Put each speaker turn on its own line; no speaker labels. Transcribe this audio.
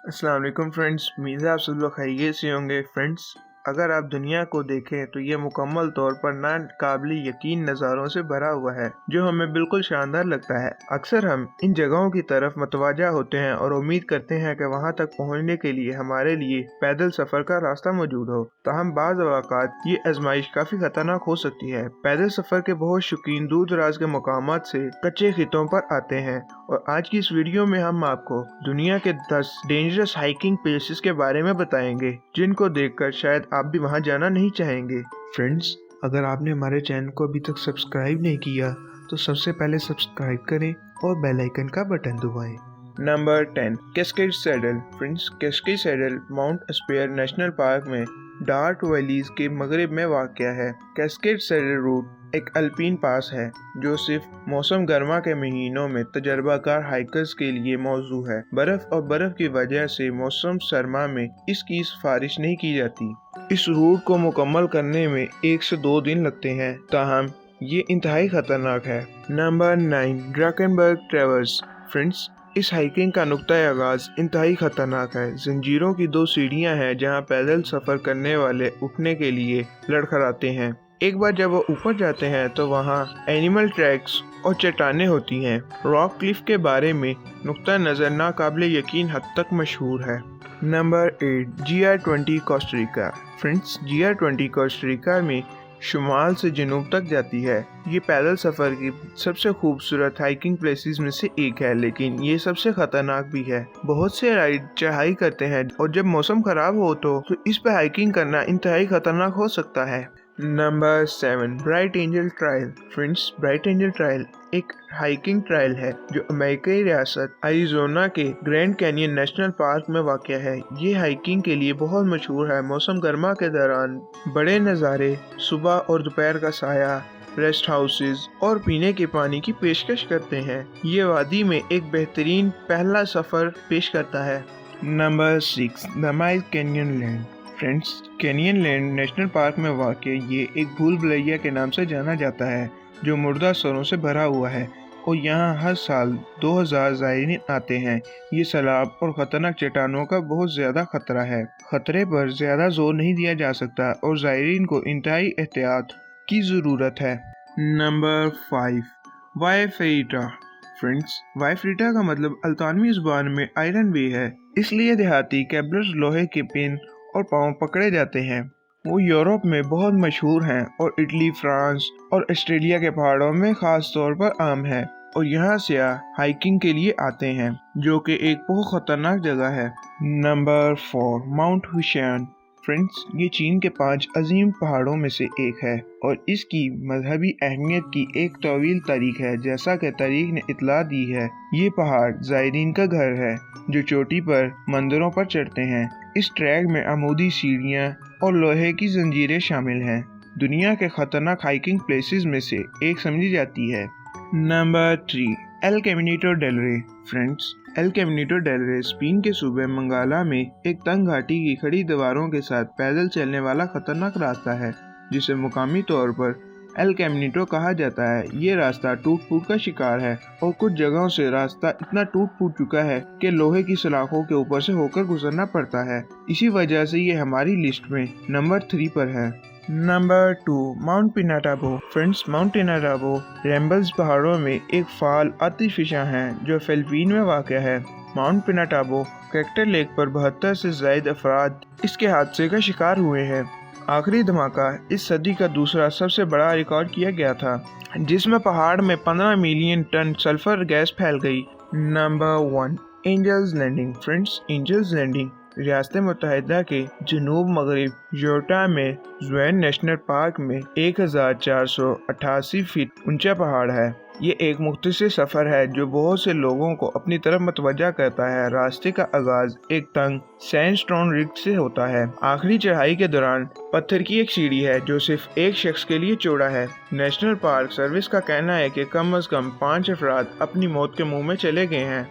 अस्सलाम वालेकुम फ्रेंड्स, उम्मीद है आप सब लोग खैरियत से होंगे। फ्रेंड्स, अगर आप दुनिया को देखें तो ये मुकम्मल तौर पर नाकाबिले यकीन नज़ारों से भरा हुआ है जो हमें बिल्कुल शानदार लगता है। अक्सर हम इन जगहों की तरफ मतवजा होते हैं और उम्मीद करते हैं कि वहाँ तक पहुँचने के लिए हमारे लिए पैदल सफ़र का रास्ता मौजूद हो। ताहम बाज़ औक़ात ये आजमाइश काफ़ी खतरनाक हो सकती है। पैदल सफ़र के बहुत शौकीन दूर दराज के मकामात से कच्चे खितों पर आते हैं और आज की इस वीडियो में हम आपको दुनिया के 10 डेंजरस हाइकिंग प्लेसेस के बारे में बताएंगे जिनको देखकर शायद आप भी वहां जाना नहीं चाहेंगे। फ्रेंड्स, अगर आपने हमारे चैनल को अभी तक सब्सक्राइब नहीं किया तो सबसे पहले सब्सक्राइब करें और बेल आइकन का बटन दबाएं। Number 10, cascade saddle. Friends, cascade saddle mount aspire national park में डार्ट वैलीज के मगरिब में वाक़या है। कैस्केड सैडल रूट एक अल्पाइन पास है जो सिर्फ मौसम गर्मा के महीनों में तजर्बाकार हाइकर्स के लिए मौजू है। बर्फ की वजह से मौसम सरमा में इसकी सिफारिश नहीं की जाती। इस रूट को मुकम्मल करने में 1 से 2 दिन लगते हैं, ताहम ये इंतहाई खतरनाक है। Number 9, Drakensberg traverse. फ्रेंड्स, इस हाइकिंग का नुक्ता आगाज इंतहाई खतरनाक है। जंजीरों की 2 सीढ़ियां हैं जहां पैदल सफर करने वाले उठने के लिए लड़खड़ाते हैं। एक बार जब वो ऊपर जाते हैं तो वहाँ एनिमल ट्रैक्स और चट्टानें होती हैं। रॉक क्लिफ के बारे में नुक्ता नज़र नाकाबिले यकीन हद तक मशहूर है। Number 8, GR20 Costa. Friends, GR20 Costa में शुमाल से जनूब तक जाती है। ये पैदल सफ़र की सबसे खूबसूरत हाइकिंग प्लेसेस में से एक है, लेकिन ये सबसे खतरनाक भी है। बहुत से राइड चढ़ाई करते हैं और जब मौसम खराब हो तो इस पे हाइकिंग करना इंतहाई खतरनाक हो सकता है। Number 7, bright angel trial. Friends, bright angel trial एक हाइकिंग ट्रायल है जो अमेरिकी रियासत अरिज़ोना के ग्रैंड कैनियन नेशनल पार्क में वाक़या है। ये हाइकिंग के लिए बहुत मशहूर है। मौसम गर्मा के दौरान बड़े नज़ारे, सुबह और दोपहर का साया, रेस्ट हाउसेज और पीने के पानी की पेशकश करते हैं। ये वादी में एक बेहतरीन पहला सफ़र पेश करता है। Number 6, the mile canyon land. Friends, canyon land national park में वाक़ ये एक भूल भुलैया के नाम से जाना जाता है जो मुर्दा स्वरों से भरा हुआ है और यहाँ हर साल 2000 ज़ायरीन आते हैं। ये सैलाब और ख़तरनाक चट्टानों का बहुत ज़्यादा खतरा है। खतरे पर ज़्यादा जोर नहीं दिया जा सकता और ज़ायरीन को इंतहाई एहतियात की ज़रूरत है। नंबर 5, वाइफरेटा। फ्रेंड्स, वाइफरेटा का मतलब अल्तानवी ज़ुबान में आयरन वे है, इसलिए देहाती कैबलर्स लोहे के पिन और पाँव पकड़े जाते हैं। वो यूरोप में बहुत मशहूर हैं और इटली, फ्रांस और ऑस्ट्रेलिया के पहाड़ों में ख़ास तौर पर आम है और यहाँ से हाइकिंग के लिए आते हैं, जो कि एक बहुत ख़तरनाक जगह है। Number 4, mount Hussain. फ्रेंड्स, ये चीन के 5 अजीम पहाड़ों में से एक है और इसकी मजहबी अहमियत की एक तवील तारीख है। जैसा कि तारीख ने इतला दी है, ये पहाड़ ज़ायरीन का घर है जो चोटी पर मंदिरों पर चढ़ते हैं। इस ट्रैक में अमूदी सीढ़ियाँ और लोहे की जंजीरें शामिल हैं। दुनिया के खतरनाक हाइकिंग प्लेसेस में से एक समझी जाती है। नंबर 3, एल कैमिनिटो डेल रे। फ्रेंड्स, एल कैमिनिटो डेल रे स्पेन के सूबे मंगाला में एक तंग घाटी की खड़ी दीवारों के साथ पैदल चलने वाला खतरनाक रास्ता है जिसे मुकामी तौर पर एल कैमिनिटो कहा जाता है। ये रास्ता टूट फूट का शिकार है और कुछ जगहों से रास्ता इतना टूट फूट चुका है कि लोहे की सलाखों के ऊपर से होकर गुजरना पड़ता है। इसी वजह से ये हमारी लिस्ट में नंबर 3 पर है। Number 2, Mount Pinatubo. Friends, Mount Pinatubo rambles पहाड़ों में एक फाल आतिशफिशा है जो फिलिपीन में वाक़या है। माउंट पिनाटाबो कैरेक्टर लेक पर 72 से ज़ायद अफराद इसके हादसे का शिकार हुए हैं। आखिरी धमाका इस सदी का दूसरा सबसे बड़ा रिकॉर्ड किया गया था, जिसमें पहाड़ में 15 मिलियन टन सल्फर गैस फैल गई। Number 1, angels landing. Friends, angels landing रियासत मुत्तहिदा के जनूब मगरब यूटा में ज़्वेन नेशनल पार्क में 1488 फीट ऊंचा पहाड़ है। ये एक मुख्तसर सफ़र है जो बहुत से लोगों को अपनी तरफ मतवज्जा करता है। रास्ते का आगाज एक तंग सैंडस्टोन रिग से होता है। आखिरी चढ़ाई के दौरान पत्थर की एक सीढ़ी है जो सिर्फ एक शख्स के लिए चौड़ा है। नेशनल पार्क सर्विस का कहना है कि कम से कम 5 अफराद अपनी मौत के मुंह में चले गए हैं।